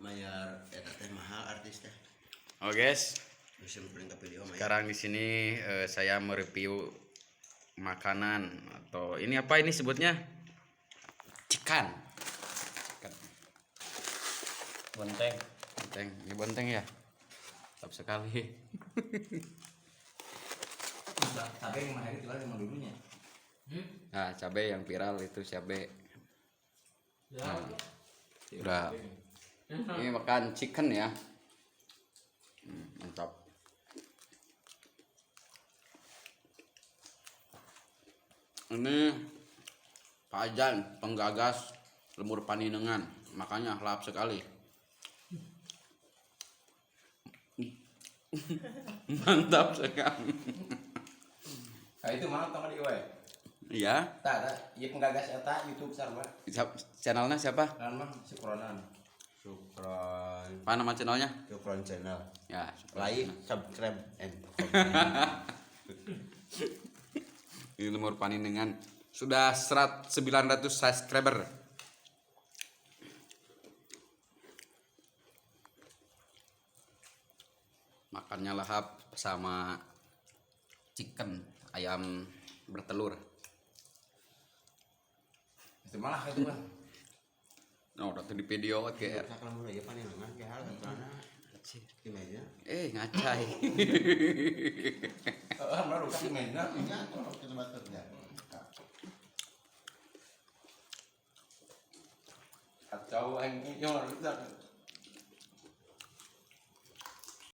mayar eta teh mahal artis teh. Oh guys, Video sekarang di sini saya mereview makanan atau ini apa ini sebutnya? Chicken. Bonteng. Bonteng, ini bonteng ya. Mantap sekali. Cabai yang mahal itu lagi dulunya. Nah, cabai yang viral itu cabai. Nah, udah. Ini makan chicken ya. Mantap. Ini Pak Ajan, penggagas lemur paninengan, makanya lahap sekali. Mantap sekali. Nah, itu mana tong di we? Iya. Tak, ieu penggagas eta YouTube sarua. Channelnya siapa? Kan mah Sukronan. Syukron. Apa nama channelnya? Syukron channel. Ya, Like, subscribe, and ini lemur paninengan sudah 900 subscriber. Makannya lahap sama chicken, ayam bertelur. Itu malah itu kan. Nah, udah di video kayak Sakal mulu ya paninengan ke hal karena gimana? ngacai. Baru kasih mainnya. Iya, kalau kita baternya. Kacau yang